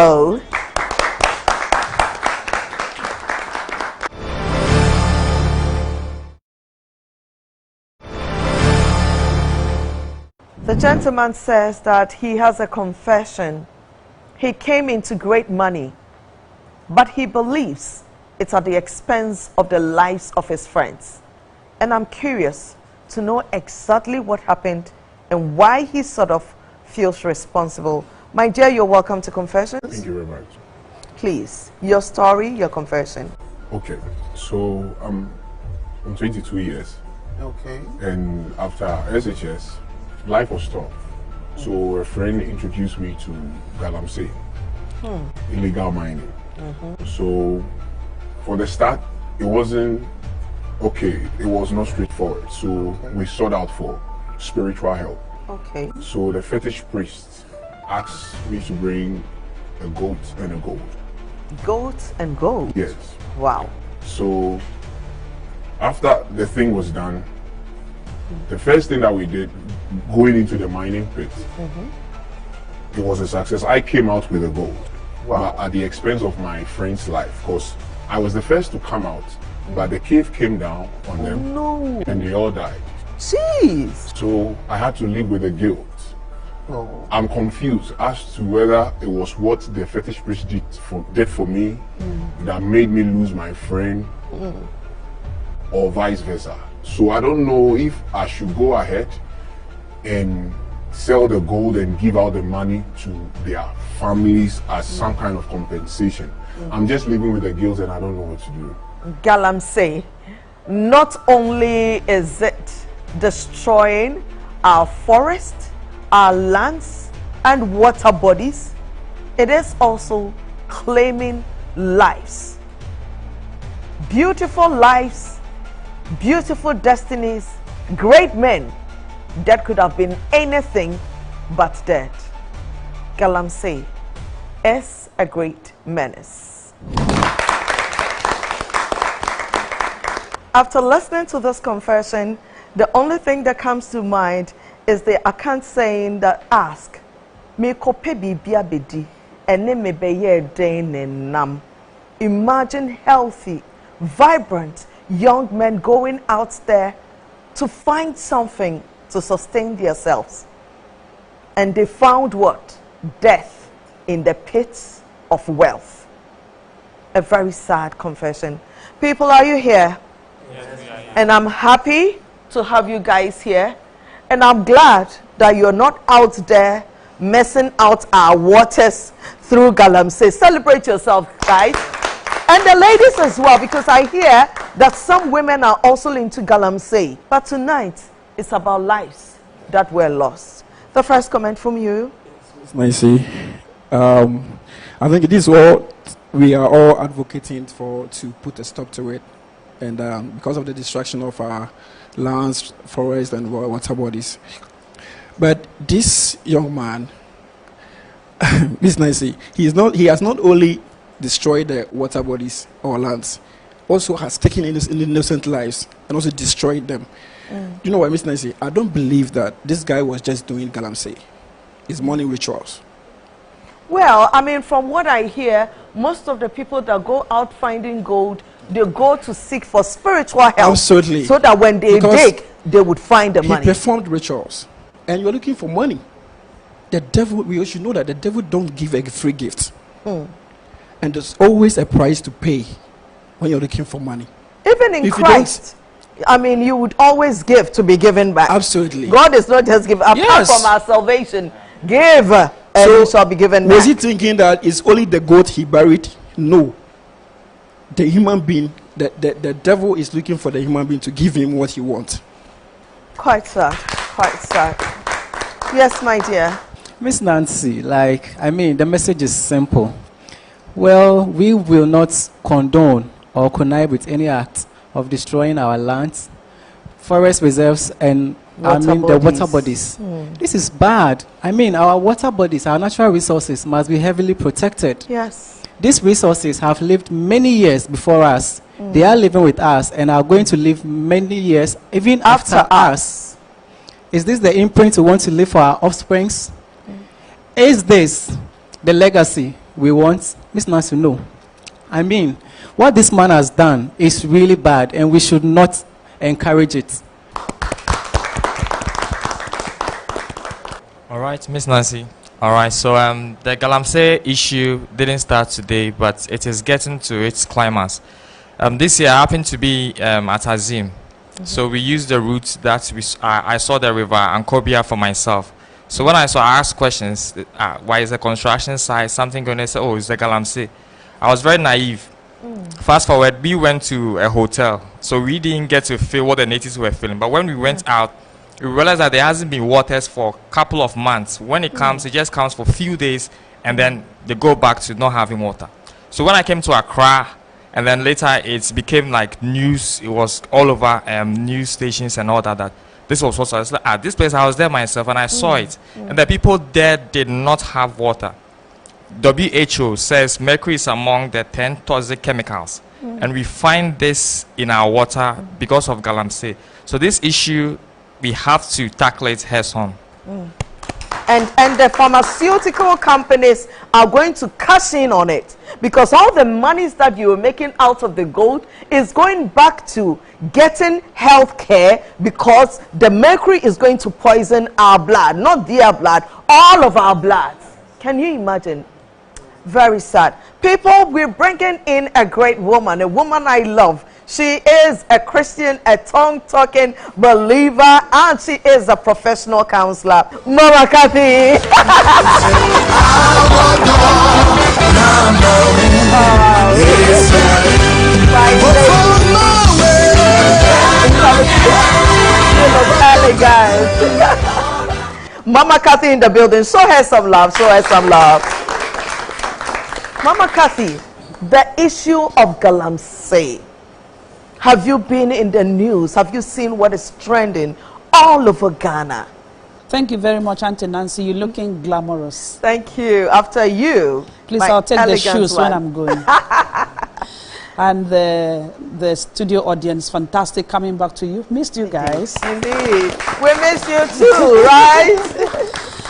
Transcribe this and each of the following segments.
Oh. The gentleman says that he has a confession. He came into great money, but he believes it's at the expense of the lives of his friends. And I'm curious to know exactly what happened and why he sort of feels responsible. My dear, you're welcome to Confessions. Thank you very much. Please, your story, your confession. Okay, so I'm 22 years. Okay. And after SHS, life was tough. So a friend introduced me to Galamsey, illegal mining. So for the start, it wasn't okay. It was not straightforward. So we sought out for spiritual help. Okay. So the fetish priest asked me to bring a goat and a gold. Goat and gold? Yes. Wow. So after the thing was done, the first thing that we did, going into the mining pit, it was a success. I came out with a gold, but at the expense of my friend's life, because I was the first to come out, but the cave came down on them, and they all died. Jeez. So I had to live with the guilt. I'm confused as to whether it was what the fetish priest did for me that made me lose my friend, or vice versa. So I don't know if I should go ahead and sell the gold and give out the money to their families as some kind of compensation. I'm just living with the guilt and I don't know what to do. Galamsey, not only is it destroying our forest, our lands and water bodies, it is also claiming lives. Beautiful lives, beautiful destinies, great men that could have been anything but dead. Galamsey is a great menace. After listening to this confession, the only thing that comes to mind is the account saying that ask me kope bibia bedi ene me beye den nam. Imagine healthy, vibrant young men going out there to find something to sustain themselves. And they found what? Death in the pits of wealth. A very sad confession. People, are you here? Yes, we are here. And I'm happy to have you guys here. And I'm glad that you're not out there messing out our waters through Galamsey. Celebrate yourself, guys. And the ladies as well, because I hear that some women are also into Galamsey. But tonight, it's about lives that were lost. The first comment from you. Nicey. I think it is what we are all advocating for, to put a stop to it. And because of the destruction of our lands, forests, and water bodies. But this young man, Miss Nicey, he has not only destroyed the water bodies or lands, also has taken innocent lives and also destroyed them. You know what, Miss Nicey? I don't believe that this guy was just doing Galamsey. It's money rituals. Well, I mean, from what I hear, most of the people that go out finding gold, they go to seek for spiritual help. Absolutely. So that when they dig, they would find the money. He performed rituals. And you're looking for money. The devil, we should know that the devil don't give a free gift. And there's always a price to pay when you're looking for money. Even in Christ, I mean, you would always give to be given back. Absolutely. God is not just giving. Apart from our salvation, give and you shall be given back. Was he thinking that it's only the goat he buried? No. The human being, the devil is looking for the human being to give him what he wants. Quite sad. Quite sad. Yes, my dear. Miss Nancy, the message is simple. Well, we will not condone or connive with any act of destroying our lands, forest reserves, and the water bodies. This is bad. Our water bodies, our natural resources must be heavily protected. Yes. These resources have lived many years before us. They are living with us and are going to live many years even after us. Is this the imprint we want to leave for our offsprings? Is this the legacy we want Miss Nancy to know. I mean, what this man has done is really bad, and we should not encourage it. All right, Miss Nancy. All right, so the Galamsey issue didn't start today, but it is getting to its climax. This year I happened to be at Azim. So we used the route that I saw the river Ankobia for myself. So when I asked questions, why is the construction site, something going to say, oh, it's the Galamsey. I was very naive. Fast forward, we went to a hotel. So we didn't get to feel what the natives were feeling. But when we went out, we realized that there hasn't been waters for a couple of months. When it comes, it just comes for a few days, and then they go back to not having water. So when I came to Accra, and then later it became like news, it was all over news stations and all that, this was what I was like, at this place I was there myself and I saw it. And the people there did not have water. WHO says mercury is among the 10 toxic chemicals. And we find this in our water because of Galamsey. So this issue, we have to tackle it head on. And the pharmaceutical companies are going to cash in on it, because all the monies that you were making out of the gold is going back to getting health care, because the mercury is going to poison our blood, not their blood, all of our blood. Can you imagine? Very sad. People, we're bringing in a great woman, a woman I love. She is a Christian, a tongue-talking believer, and she is a professional counselor. Mama Kathy. Mama Kathy in the building. Show her some love. Show her some love. Mama Kathy, the issue of Galamsey. Have you been in the news? Have you seen what is trending all over Ghana? Thank you very much, Auntie Nancy. You're looking glamorous. Thank you. After you. Please, I'll take the shoes when I'm going. And the studio audience, fantastic coming back to you. Missed you guys. Indeed. We miss you too, right?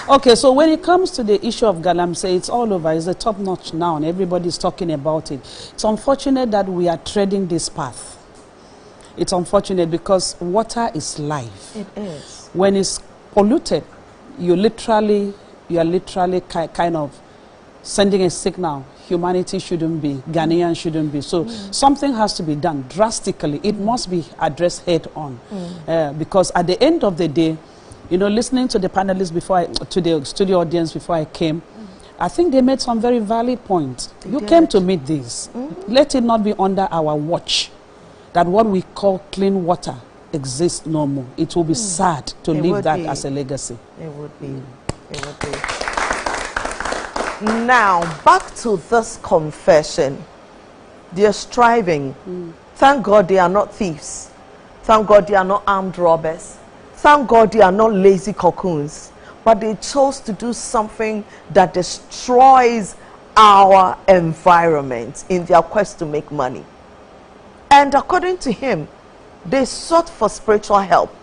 Okay, so when it comes to the issue of Galamsey, it's all over. It's the top notch now, and everybody's talking about it. It's unfortunate that we are treading this path. It's unfortunate because water is life. It is. When it's polluted, you are literally kind of sending a signal. Humanity shouldn't be, Ghanaians shouldn't be. So something has to be done drastically. It must be addressed head on. Because at the end of the day, you know, listening to the panelists to the studio audience before I came, I think they made some very valid points. You came to meet this. Let it not be under our watch that what we call clean water exists no more. It will be sad to leave that as a legacy. It would be. It would be. Now, back to this confession. They are striving. Thank God they are not thieves. Thank God they are not armed robbers. Thank God they are not lazy cocoons. But they chose to do something that destroys our environment in their quest to make money. And according to him, they sought for spiritual help,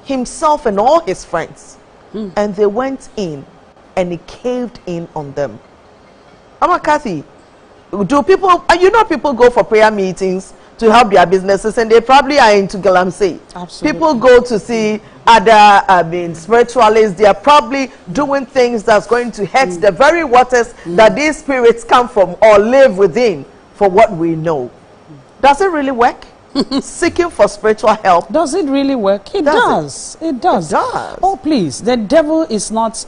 himself and all his friends. And they went in and he caved in on them. Mama Kathy, do people, you know, people go for prayer meetings to help their businesses, and they probably are into Galamsey. Absolutely. People go to see other spiritualists. They are probably doing things that's going to hurt the very waters that these spirits come from or live within, for what we know. Does it really work? Seeking for spiritual help. Does it really work? It does. It does. It does. Oh, please. The devil is not...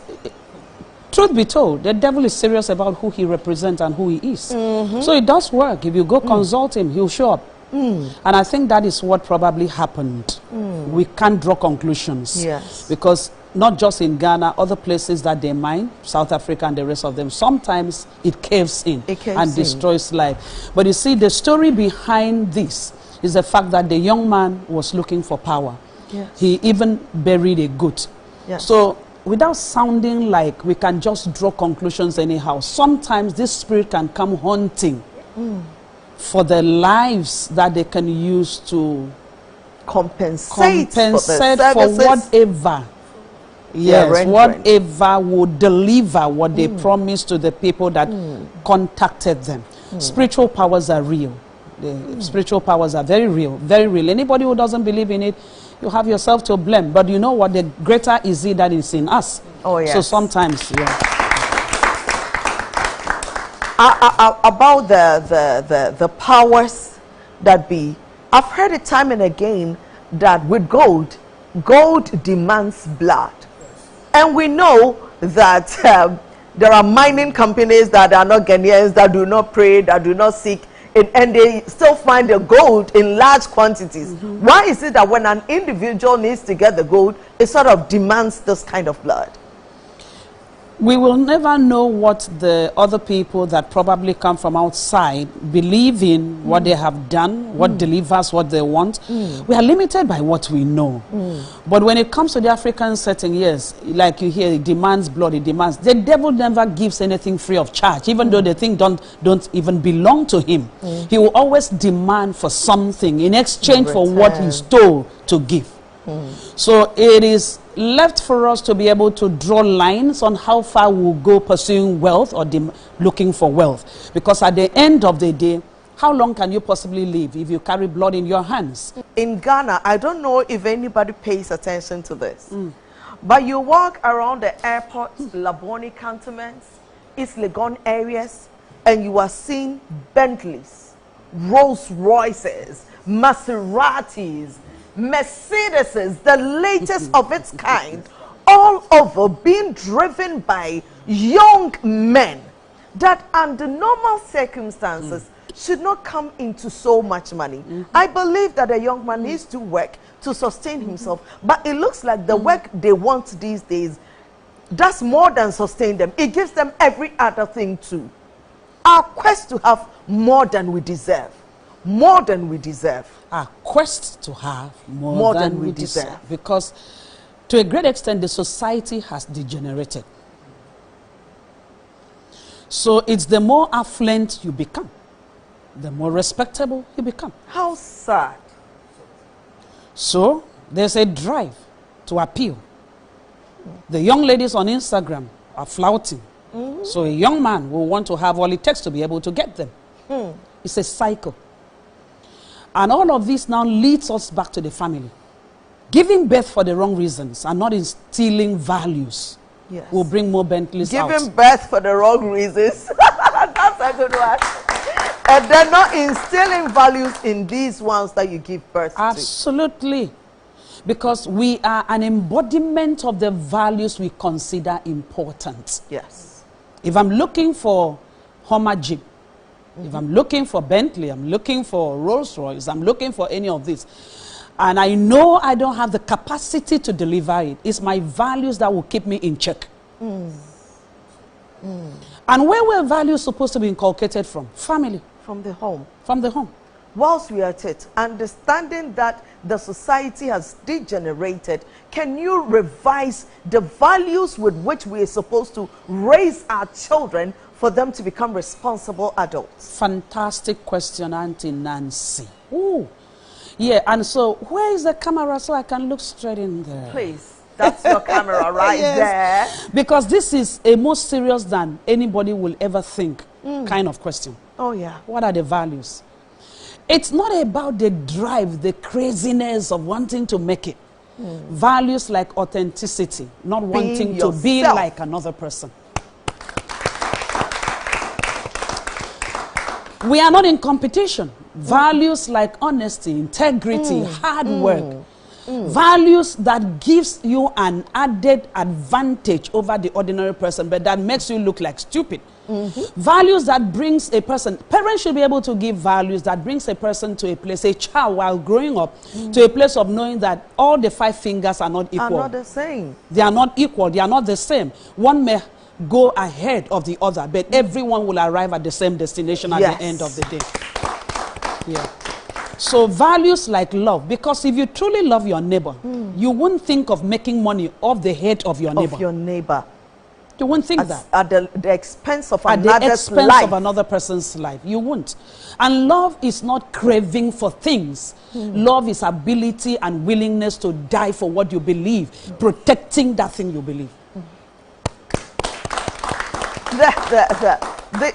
Truth be told, the devil is serious about who he represents and who he is. So it does work. If you go consult him, he'll show up. And I think that is what probably happened. We can't draw conclusions. Yes. Because not just in Ghana, other places that they mine, South Africa and the rest of them, sometimes it caves in and destroys life. But you see, the story behind this is the fact that the young man was looking for power. Yes. He even buried a goat. Yes. So without sounding like we can just draw conclusions anyhow, sometimes this spirit can come hunting for the lives that they can use to compensate for for whatever Yes, rendering. whatever would deliver what they promised to the people that contacted them. Spiritual powers are real. The spiritual powers are very real, very real. Anybody who doesn't believe in it, you have yourself to blame. But you know what? The greater is he that is in us. Oh, yes. So sometimes, yeah. About the powers that be, I've heard it time and again that with gold demands blood. And we know that there are mining companies that are not Ghanaians, that do not pray, that do not seek, and they still find the gold in large quantities. Why is it that when an individual needs to get the gold, it sort of demands this kind of blood? We will never know what the other people that probably come from outside believe in, what they have done, what delivers what they want. We are limited by what we know. But when it comes to the African setting, yes, like you hear, it demands blood, it demands. The devil never gives anything free of charge, even though the thing don't even belong to him. He will always demand for something in exchange for what he stole to give. So it is left for us to be able to draw lines on how far we'll go pursuing wealth or looking for wealth. Because at the end of the day, how long can you possibly live if you carry blood in your hands? In Ghana, I don't know if anybody pays attention to this, but you walk around the airport, Laboni cantonments, East Legon areas, and you are seeing Bentleys, Rolls Royces, Maseratis, Mercedeses, the latest of its kind, all over, being driven by young men that under normal circumstances should not come into so much money. I believe that a young man needs to work to sustain himself, but it looks like the work they want these days does more than sustain them. It gives them every other thing too. Our quest to have more than we deserve. More than we deserve. Our quest to have more than we deserve. Because to a great extent, the society has degenerated. So it's the more affluent you become, the more respectable you become. How sad. So there's a drive to appeal. The young ladies on Instagram are flouting. So a young man will want to have all it takes to be able to get them. It's a cycle. And all of this now leads us back to the family. Giving birth for the wrong reasons and not instilling values will bring more Bentleys out. Giving birth for the wrong reasons. That's a good one. And they're not instilling values in these ones that you give birth to. Absolutely. Because we are an embodiment of the values we consider important. Yes. If I'm looking for Hummer Jeep, if I'm looking for Bentley, I'm looking for Rolls Royce, I'm looking for any of this, and I know I don't have the capacity to deliver it, it's my values that will keep me in check. And where were values supposed to be inculcated from? Family. From the home. From the home. Whilst we are at it, understanding that the society has degenerated, can you revise the values with which we are supposed to raise our children for them to become responsible adults? Fantastic question, Auntie Nancy. Ooh. Yeah, and so where is the camera so I can look straight in there? Please, that's your camera right there. Because this is a more serious than anybody will ever think kind of question. Oh, yeah. What are the values? It's not about the drive, the craziness of wanting to make it. Values like authenticity, not wanting to be like another person. We are not in competition. Values like honesty, integrity, hard work. Values that gives you an added advantage over the ordinary person, but that makes you look like stupid. Values that brings a person, parents should be able to give values that brings a person to a place, a child while growing up, to a place of knowing that all the 5 fingers are not equal. Are not the same. They are not equal. They are not the same. One may go ahead of the other, but everyone will arrive at the same destination at the end of the day. Yeah. So values like love, because if you truly love your neighbor, you won't think of making money off the head of your neighbor. Of your neighbor. You won't think that. At the expense of At another's the expense life. of another person's life. You won't. And love is not craving for things. Love is ability and willingness to die for what you believe, protecting that thing you believe.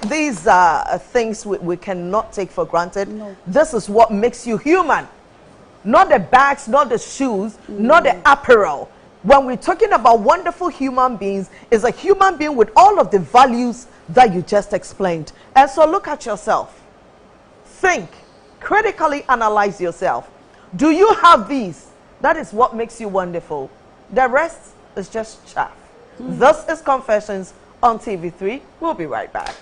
These are things we cannot take for granted. No. This is what makes you human. Not the bags, not the shoes, not the apparel. When we're talking about wonderful human beings, is a human being with all of the values that you just explained. And so look at yourself. Think. Critically analyze yourself. Do you have these? That is what makes you wonderful. The rest is just chaff. This is Confessions on TV3. We'll be right back.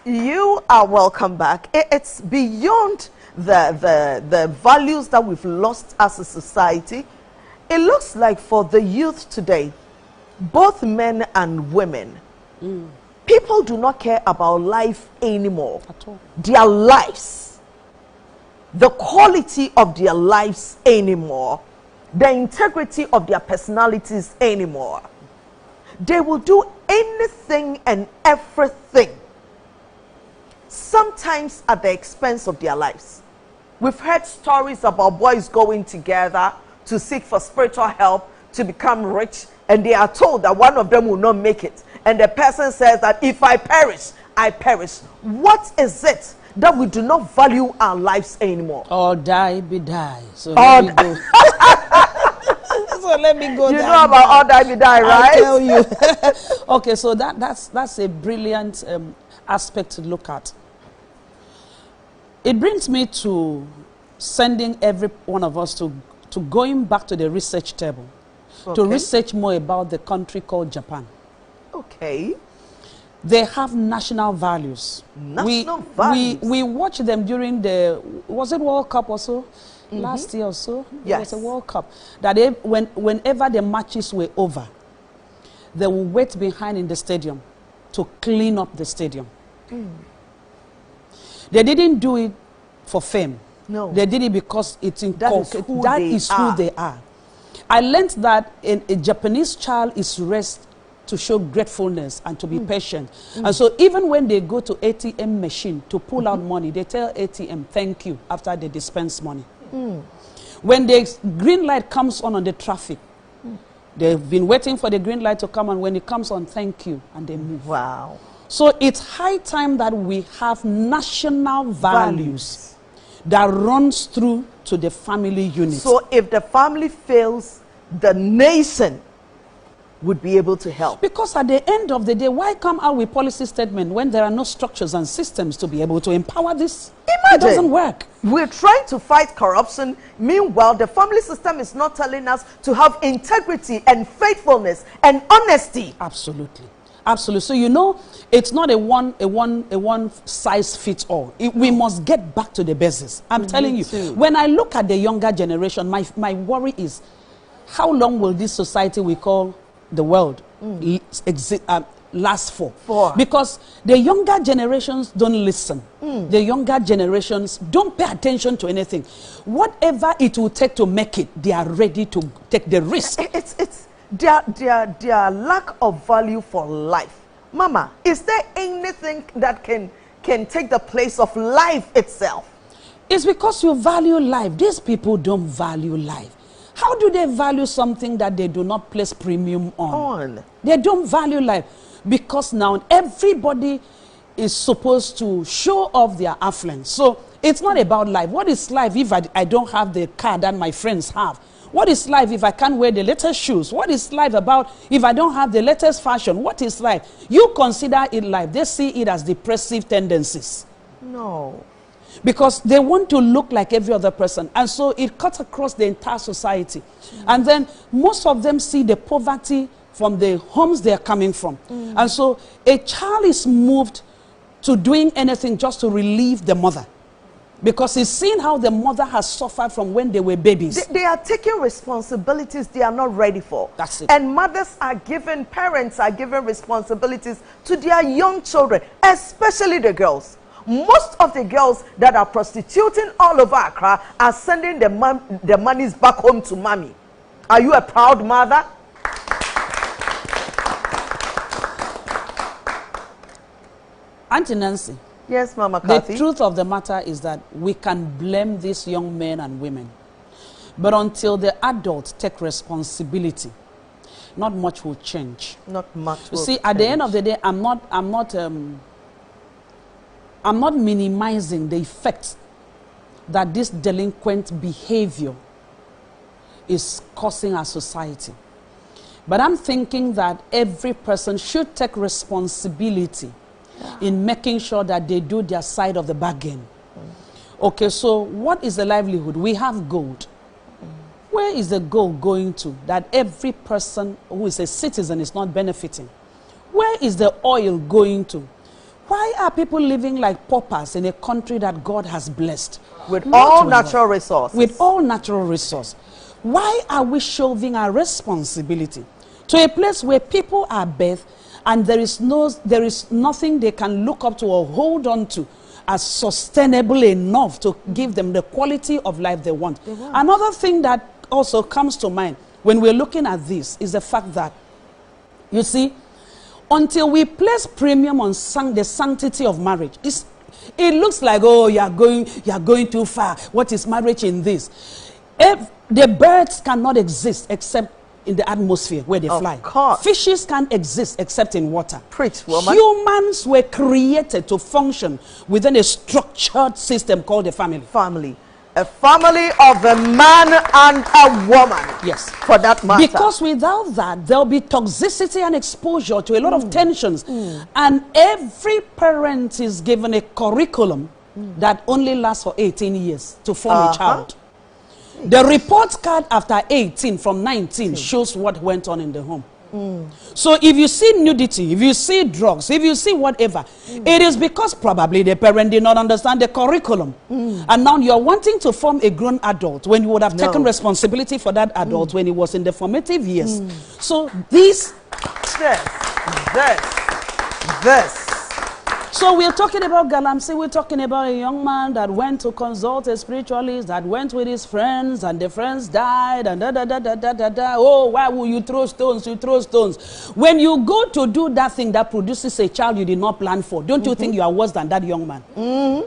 You are welcome back. It's beyond the values that we've lost as a society. It looks like for the youth today, both men and women, people do not care about life anymore. At all. Their lives, the quality of their lives anymore, the integrity of their personalities anymore. They will do anything and everything, sometimes at the expense of their lives. We've heard stories about boys going together to seek for spiritual help to become rich, and they are told that one of them will not make it. And the person says that if I perish, I perish. What is it that we do not value our lives anymore? Or die be die. So let me go. So let me go. You know about all die be die, right? I tell you. Okay, so that's a brilliant aspect to look at. It brings me to sending every one of us to going back to the research table, to research more about the country called Japan. Okay. They have national values. National values. We watch them during the, was it World Cup or so? Last year or so? Yes. It was a World Cup. That whenever the matches were over, they will wait behind in the stadium to clean up the stadium. They didn't do it for fame. No. They did it because it's inculcated. That is who they are. I learned that a Japanese child is raised to show gratefulness and to be patient. And so even when they go to ATM machine to pull out money, they tell ATM, thank you, after they dispense money. When the green light comes on the traffic, they've been waiting for the green light to come on. When it comes on, thank you, and they move. Wow. So it's high time that we have national values that runs through to the family unit. So if the family fails, the nation would be able to help. Because at the end of the day, why come out with policy statement when there are no structures and systems to be able to empower this? Imagine. It doesn't work. We're trying to fight corruption. Meanwhile, the family system is not telling us to have integrity and faithfulness and honesty. Absolutely. Absolutely. So you know, it's not a one size fits all. We must get back to the basics. I'm telling you, when I look at the younger generation, my worry is, how long will this society we call the world last for? Because the younger generations don't listen. The younger generations don't pay attention to anything. Whatever it will take to make it, they are ready to take the risk. It's their lack of value for life. Mama, is there anything that can take the place of life itself? It's because you value life. These people don't value life. How do they value something that they do not place premium on? They don't value life. Because now everybody is supposed to show off their affluence. So it's not about life. What is life if I don't have the car that my friends have? What is life if I can't wear the latest shoes? What is life about if I don't have the latest fashion? What is life? You consider it life. They see it as depressive tendencies. No. Because they want to look like every other person. And so it cuts across the entire society. And then most of them see the poverty from the homes they are coming from. And so a child is moved to doing anything just to relieve the mother. Because he's seen how the mother has suffered from when they were babies. They are taking responsibilities they are not ready for. That's it. And parents are given responsibilities to their young children, especially the girls. Most of the girls that are prostituting all over Accra are sending the monies back home to mommy. Are you a proud mother? Auntie Nancy. Yes, Mama Kathy. The truth of the matter is that we can blame these young men and women. But until the adults take responsibility, not much will change. Not much You will see, change. at the end of the day, I'm not minimizing the effect that this delinquent behavior is causing our society. But I'm thinking that every person should take responsibility in making sure that they do their side of the bargain. Okay, so what is the livelihood? We have gold. Where is the gold going to that every person who is a citizen is not benefiting? Where is the oil going to? Why are people living like paupers in a country that God has blessed? With all natural resources. With all natural resources. Why are we shoving our responsibility to a place where people are birthed and there is nothing they can look up to or hold on to as sustainable enough to give them the quality of life they want? Another thing that also comes to mind when we're looking at this is the fact that, you see, until we place premium on the sanctity of marriage, it looks like, oh, you are going too far. What is marriage in this? If the birds cannot exist except in the atmosphere where they fly. Course. Fishes can't exist except in water. Preach, woman. Humans were created to function within a structured system called a family. A family of a man and a woman. Yes. For that matter. Because without that, there'll be toxicity and exposure to a lot of tensions. And every parent is given a curriculum that only lasts for 18 years to form a child. The report card after 18 from 19 shows what went on in the home. So if you see nudity, if you see drugs, if you see whatever, it is because probably the parent did not understand the curriculum. And now you're wanting to form a grown adult when you would have taken responsibility for that adult when he was in the formative years. So this. So we're talking about Galamsey, we're talking about a young man that went to consult a spiritualist, that went with his friends, and the friends died, and Oh, why will you throw stones? You throw stones. When you go to do that thing that produces a child you did not plan for, don't you think you are worse than that young man?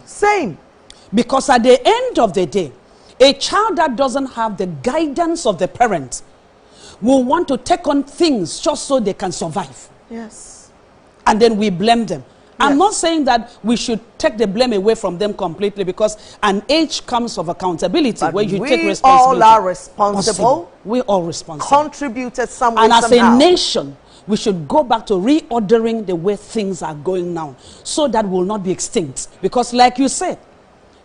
Same. Because at the end of the day, a child that doesn't have the guidance of the parent will want to take on things just so they can survive. Yes. And then we blame them. Yes. I'm not saying that we should take the blame away from them completely, because an age comes of accountability where you take responsibility. We all are responsible. We all responsible. Contributed some way, and as somehow. a nation, we should go back to reordering the way things are going now, so that will not be extinct. Because like you said,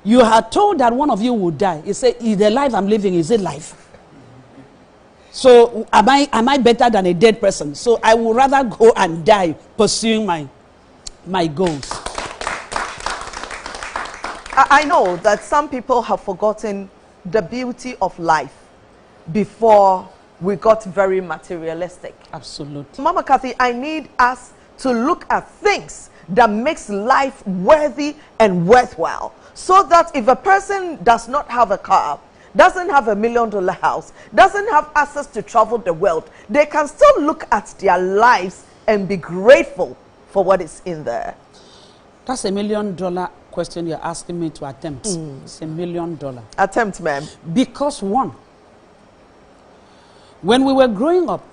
you are told that one of you will die. You say, is the life I'm living, is it life? So am I better than a dead person? So I would rather go and die pursuing my goals. I know that some people have forgotten the beauty of life before we got very materialistic. Absolutely. Mama Kathy, I need us to look at things that makes life worthy and worthwhile, so that if a person does not have a car, doesn't have $1 million house, doesn't have access to travel the world, they can still look at their lives and be grateful for what is in there. That's $1 million question you're asking me to attempt. It's $1 million. Attempt, ma'am. Because one, when we were growing up,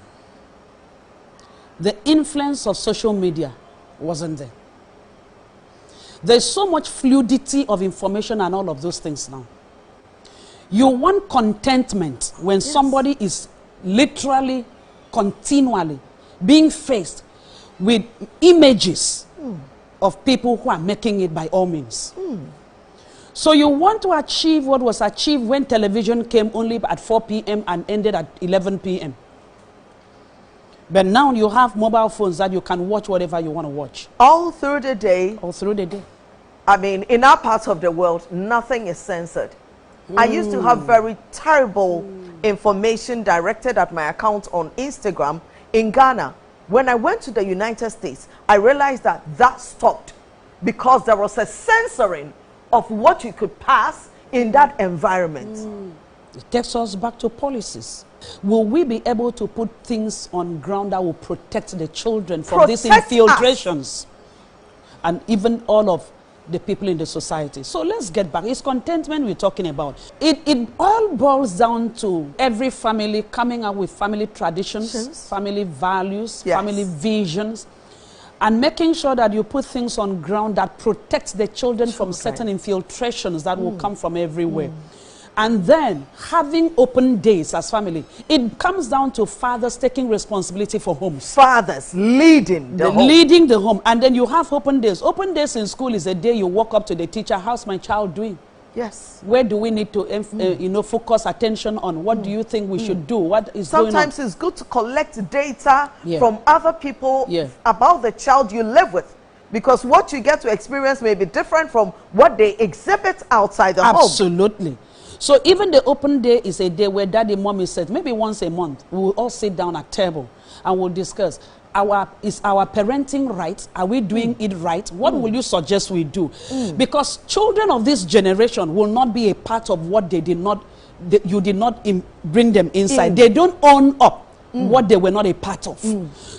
the influence of social media wasn't there. There's so much fluidity of information and all of those things now. You want contentment when somebody is literally, continually being faced with images of people who are making it by all means. So you want to achieve what was achieved when television came only at 4 p.m. and ended at 11 p.m. But now you have mobile phones that you can watch whatever you want to watch. All through the day. All through the day. I mean, in our part of the world, nothing is censored. I used to have very terrible information directed at my account on Instagram in Ghana. When I went to the United States, I realized that that stopped because there was a censoring of what you could pass in that environment. It takes us back to policies. Will we be able to put things on ground that will protect the children from these infiltrations? And even all of the people in the society. So let's get back. It's contentment we're talking about. It all boils down to every family coming up with family traditions, family values, family visions, and making sure that you put things on ground that protects the children from certain infiltrations that will come from everywhere. And then having open days as family. It comes down to fathers taking responsibility for homes. Fathers leading the home. Leading the home. And then you have open days. Open days in school is a day you walk up to the teacher, how's my child doing? Yes. Where do we need to focus attention on? What do you think we should do? What is going on? Sometimes it's good to collect data from other people about the child you live with. Because what you get to experience may be different from what they exhibit outside the home. Absolutely. So even the open day is a day where daddy, mommy says, maybe once a month, we will all sit down at table and we'll discuss, is our parenting right? Are we doing it right? What will you suggest we do? Because children of this generation will not be a part of what they did not, you did not bring them inside. They don't own up what they were not a part of.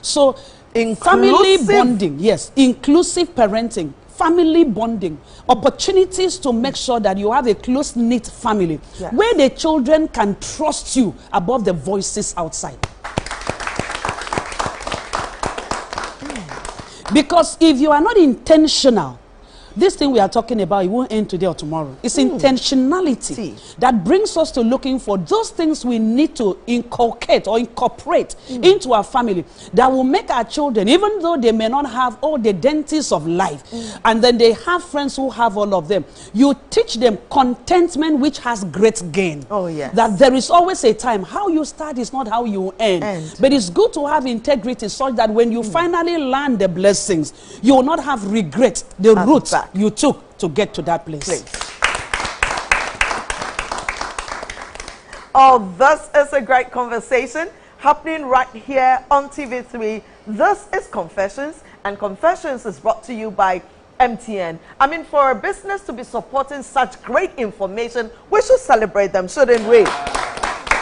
So family bonding, inclusive parenting, family bonding, opportunities to make sure that you have a close-knit family where the children can trust you above the voices outside. Because if you are not intentional, this thing we are talking about, it won't end today or tomorrow. It's intentionality that brings us to looking for those things we need to inculcate or incorporate into our family that will make our children, even though they may not have all the dentists of life, and then they have friends who have all of them, you teach them contentment, which has great gain. Oh, yes. That there is always a time. How you start is not how you end. But it's good to have integrity such that when you finally land the blessings, you will not have regret, the roots you took to get to that place. Oh, this is a great conversation happening right here on TV3. This is Confessions, and Confessions is brought to you by MTN. I mean, for a business to be supporting such great information, we should celebrate them, shouldn't we?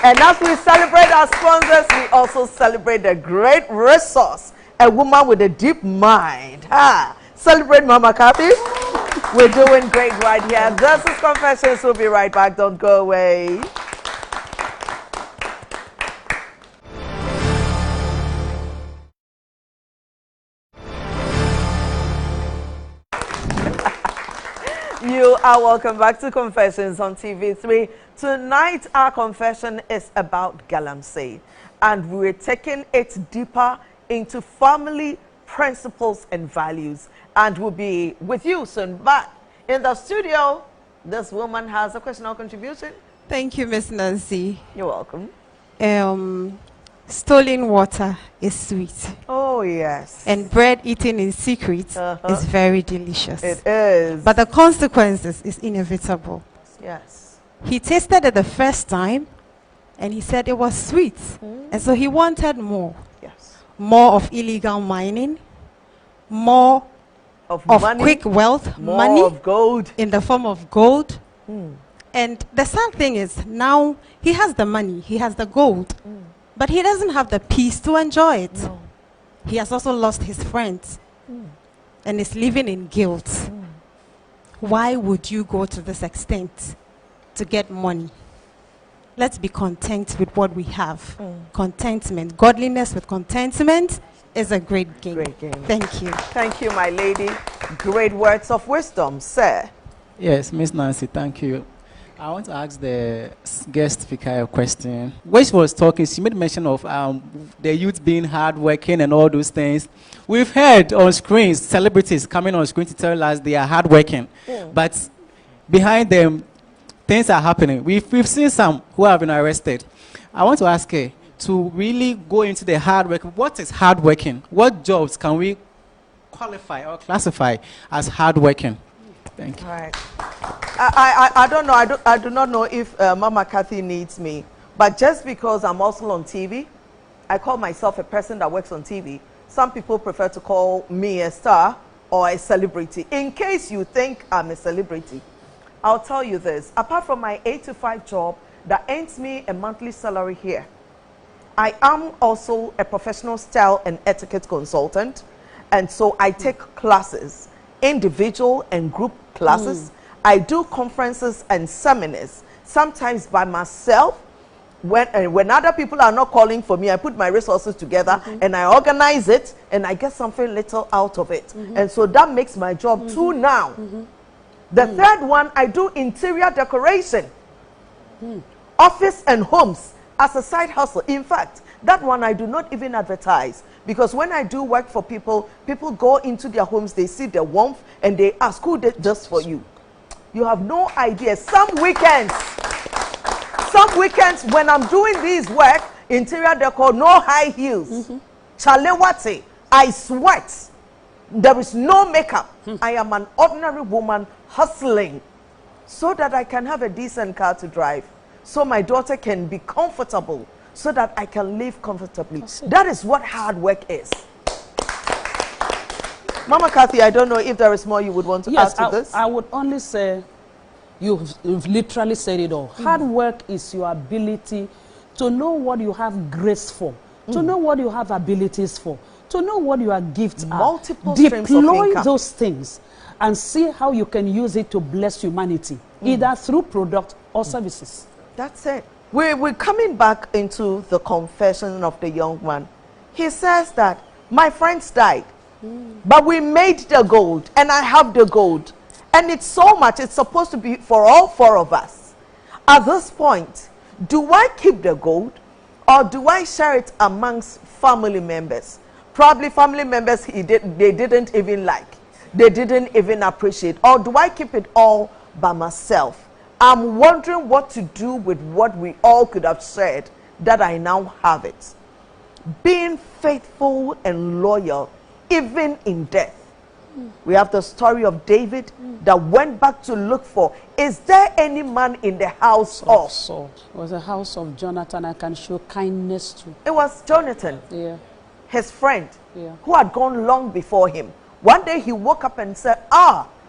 And as we celebrate our sponsors, we also celebrate a great resource, a woman with a deep mind. Celebrate Mama Kathy. We're doing great right here. This is Confessions. We'll be right back. Don't go away. You are welcome back to Confessions on TV3. Tonight, our confession is about Galamsey, and we're taking it deeper into family principles and values. And we'll be with you soon. But in the studio, this woman has a question or contribution. Thank you, Miss Nancy. You're welcome. Stolen water is sweet. Oh, yes. And bread eaten in secret is very delicious. It is. But the consequences is inevitable. Yes. He tasted it the first time, and he said it was sweet. And so he wanted more. Yes. More of illegal mining, more of money, quick wealth, more money of gold, in the form of gold. And the sad thing is, now he has the money, he has the gold, but he doesn't have the peace to enjoy it. No. He has also lost his friends and is living in guilt. Why would you go to this extent to get money? Let's be content with what we have. Contentment, godliness with contentment is a great game. Great game. Thank you. Thank you, my lady. Great words of wisdom, sir. Yes, Miss Nancy, thank you. I want to ask the guest speaker a question. When she was talking, she made mention of the youth being hardworking and all those things. We've heard on screens, celebrities coming on screen to tell us they are hardworking, but behind them, things are happening. We've seen some who have been arrested. I want to ask her to really go into the hard work. What is hard working? What jobs can we qualify or classify as hard working? Thank you. All right. I don't know. I do not know if Mama Kathy needs me, but just because I'm also on TV, I call myself a person that works on TV. Some people prefer to call me a star or a celebrity. In case you think I'm a celebrity, I'll tell you this. Apart from my 8 to 5 job that earns me a monthly salary here, I am also a professional style and etiquette consultant. And so I take classes, individual and group classes. I do conferences and seminars, sometimes by myself. When other people are not calling for me, I put my resources together and I organize it and I get something little out of it. And so that makes my job 2 now. The third one, I do interior decoration, office and homes as a side hustle. In fact, that one I do not even advertise, because when I do work for people, people go into their homes, they see the warmth and they ask, who did this for you? You have no idea. Some weekends when I'm doing these work, interior decor, no high heels, chalewati, I sweat. There is no makeup. I am an ordinary woman hustling so that I can have a decent car to drive, so my daughter can be comfortable, so that I can live comfortably. That is what hard work is. Mama Kathy, I don't know if there is more you would want to add to this. I would only say you've literally said it all. Hard work is your ability to know what you have grace for, to know what you have abilities for, to know what your gifts Multiple are. streams of Deploy income. those things and see how you can use it to bless humanity, either through product or services. That's it. We're coming back into the confession of the young man. He says that my friends died, but we made the gold, and I have the gold. And it's so much, it's supposed to be for all 4 of us. At this point, do I keep the gold, or do I share it amongst family members? Probably family members they didn't even like. They didn't even appreciate. Or do I keep it all by myself? I'm wondering what to do with what we all could have said that I now have it. Being faithful and loyal, even in death. We have the story of David that went back to look for, is there any man in the house of Saul? It was the house of Jonathan I can show kindness to. It was Jonathan, his friend, who had gone long before him. One day he woke up and said,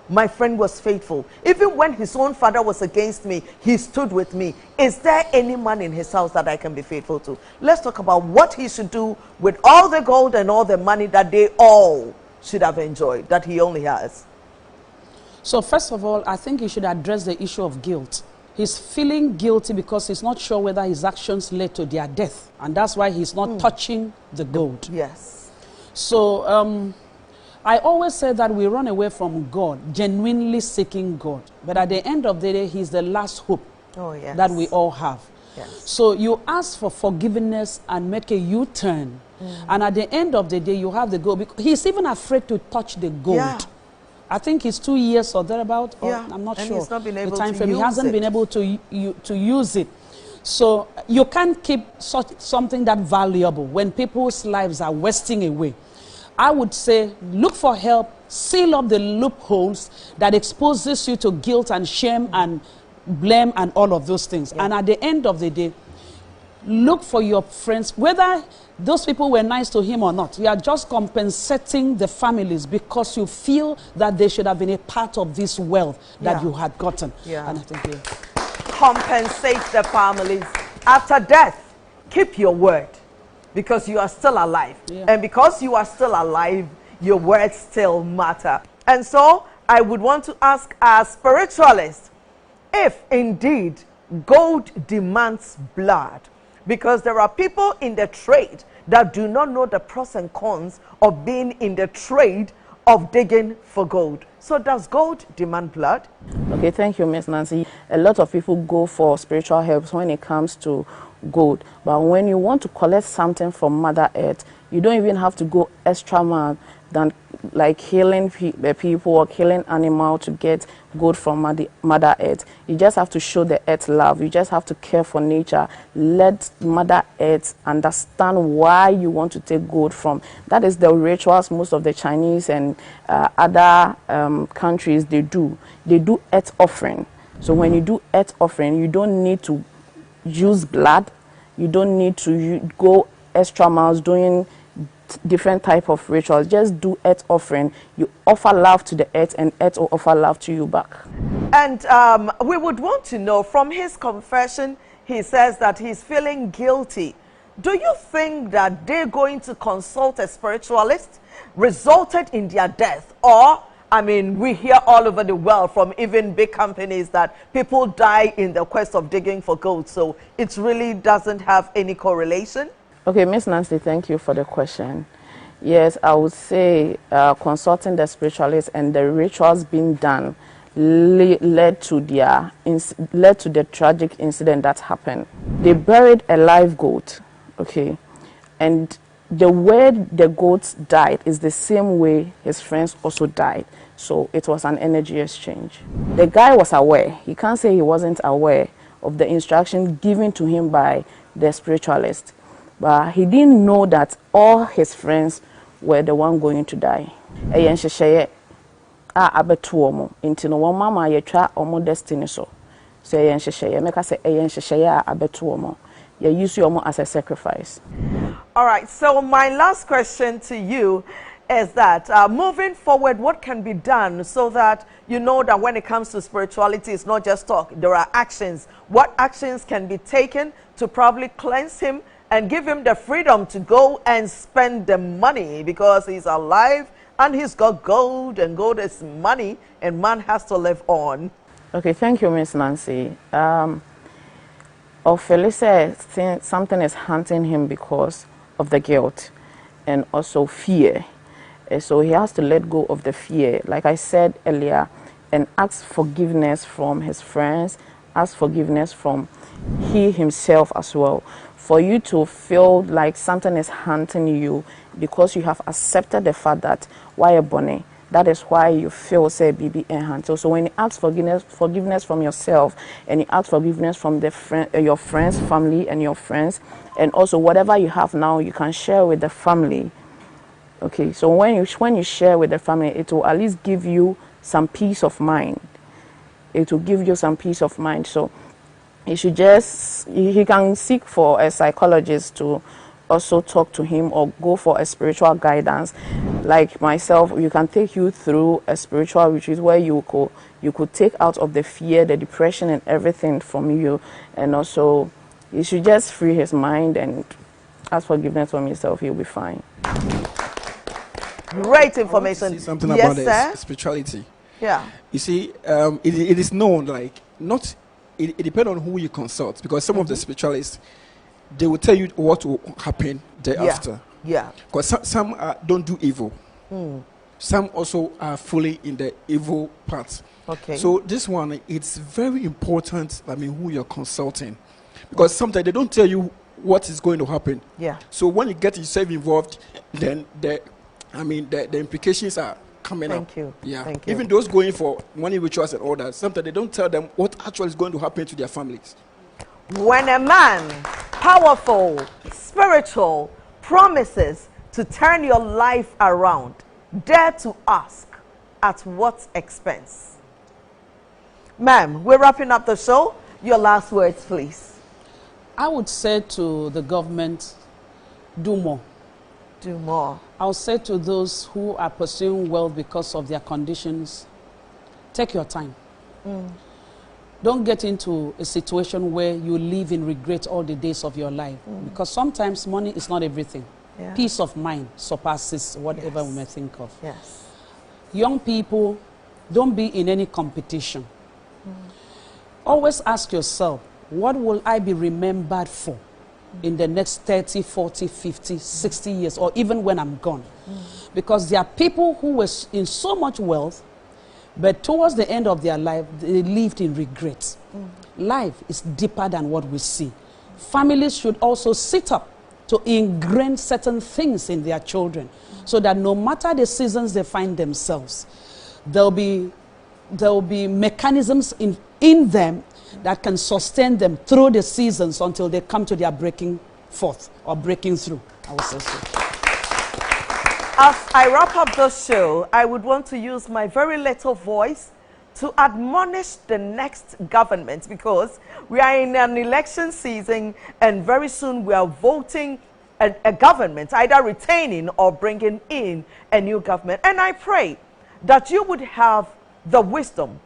my friend was faithful. Even when his own father was against me, he stood with me. Is there any man in his house that I can be faithful to? Let's talk about what he should do with all the gold and all the money that they all should have enjoyed, that he only has. So first of all, I think he should address the issue of guilt. He's feeling guilty because he's not sure whether his actions led to their death. And that's why he's not touching the gold. Yes. So I always say that we run away from God, genuinely seeking God. But at the end of the day, he's the last hope that we all have. Yes. So you ask for forgiveness and make a U-turn. And at the end of the day, you have the gold. Because he's even afraid to touch the gold. Yeah. I think it's 2 years or thereabout. Or I'm not sure. He's not been able the time to frame. He use hasn't it. been able to use it. So you can't keep something that valuable when people's lives are wasting away. I would say look for help, seal up the loopholes that exposes you to guilt and shame and blame and all of those things. And at the end of the day, look for your friends, whether those people were nice to him or not. You are just compensating the families because you feel that they should have been a part of this wealth that you had gotten. And I think compensate the families. After death, keep your word, because you are still alive. And because you are still alive, your words still matter. And so I would want to ask our spiritualist if indeed gold demands blood, because there are people in the trade that do not know the pros and cons of being in the trade of digging for gold. So does gold demand blood? Okay, thank you, Ms. Nancy. A lot of people go for spiritual help when it comes to gold. But when you want to collect something from Mother Earth, you don't even have to go extra mile than like killing people or killing animal to get gold from Mother Earth. You just have to show the earth love. You just have to care for nature. Let Mother Earth understand why you want to take gold from. That is the rituals most of the Chinese and other countries they do. They do earth offering. So when you do earth offering, you don't need to use blood. You don't need to go extra miles doing different type of rituals. Just do earth offering. You offer love to the earth, and earth will offer love to you back. And we would want to know, from his confession, he says that he's feeling guilty. Do you think that they're going to consult a spiritualist resulted in their death? Or, I mean, we hear all over the world from even big companies that people die in the quest of digging for gold. So it really doesn't have any correlation? Okay, Miss Nancy, thank you for the question. Yes, I would say consulting the spiritualists and the rituals being done led to the tragic incident that happened. They buried a live goat, okay, and the way the goat died is the same way his friends also died. So it was an energy exchange. The guy was aware. He can't say he wasn't aware of the instruction given to him by the spiritualist. But he didn't know that all his friends were the one going to die. Eyen shesheye a abetu omo nti no won mama yetwa omo destiny so. So eyen shesheye meka say eyen shesheye a abetu omo. You use omo as a sacrifice. All right, so my last question to you is that moving forward, what can be done so that you know that when it comes to spirituality, it's not just talk, there are actions. What actions can be taken to probably cleanse him and give him the freedom to go and spend the money, because he's alive and he's got gold, and gold is money, and man has to live on? Okay, thank you, Miss Nancy. Ophelia said something is haunting him because of the guilt and also fear. So he has to let go of the fear, like I said earlier, and ask forgiveness from his friends, ask forgiveness from he himself as well. For you to feel like something is haunting you because you have accepted the fact that why a bonnet, that is why you feel say BB and so when you ask forgiveness from yourself, and you ask forgiveness from the your friends, family, and your friends, and also whatever you have now, you can share with the family. Okay, so when you share with the family, it will at least give you some peace of mind. It will give you some peace of mind. So he should just, he can seek for a psychologist to also talk to him, or go for a spiritual guidance. Like myself, you can take you through a spiritual retreat where you could take out of the fear, the depression, and everything from you. And also, you should just free his mind and ask forgiveness from himself. He'll be fine. Great information. Something yes, about sir? spirituality. Yeah. You see, it is known, like, not, it depends on who you consult, because some of the spiritualists, they will tell you what will happen thereafter. Yeah. Because some don't do evil. Some also are fully in the evil part. Okay. So this one, it's very important, I mean, who you're consulting. Because sometimes they don't tell you what is going to happen. Yeah. So when you get yourself involved, then the implications are coming up. Thank you. Yeah. Thank you. Even those going for money rituals and all that, sometimes they don't tell them what actually is going to happen to their families. When a man, powerful, spiritual, promises to turn your life around, dare to ask, at what expense? Ma'am, we're wrapping up the show. Your last words, please. I would say to the government, do more. Do more. I'll say to those who are pursuing wealth because of their conditions, take your time. Don't get into a situation where you live in regret all the days of your life. Because sometimes money is not everything. Yeah. Peace of mind surpasses whatever we may think of. Yes. Young people, don't be in any competition. Always ask yourself, what will I be remembered for in the next 30, 40, 50, 60 years, or even when I'm gone? Because there are people who were in so much wealth, but towards the end of their life, they lived in regret. Life is deeper than what we see. Families should also sit up to ingrain certain things in their children, so that no matter the seasons they find themselves, there will be mechanisms in them that can sustain them through the seasons until they come to their breaking forth or breaking through. I would say so. As I wrap up this show, I would want to use my very little voice to admonish the next government, because we are in an election season and very soon we are voting a government, either retaining or bringing in a new government. And I pray that you would have the wisdom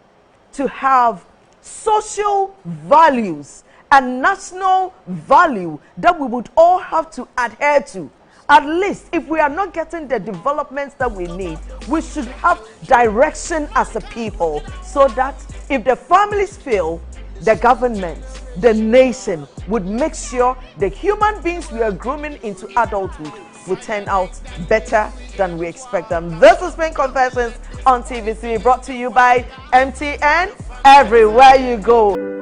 to have social values and national value that we would all have to adhere to. At least if we are not getting the developments that we need, we should have direction as a people, so that if the families fail, the government, the nation would make sure the human beings we are grooming into adulthood will turn out better than we expect them. This has been Confessions on TVC, brought to you by MTN, everywhere you go.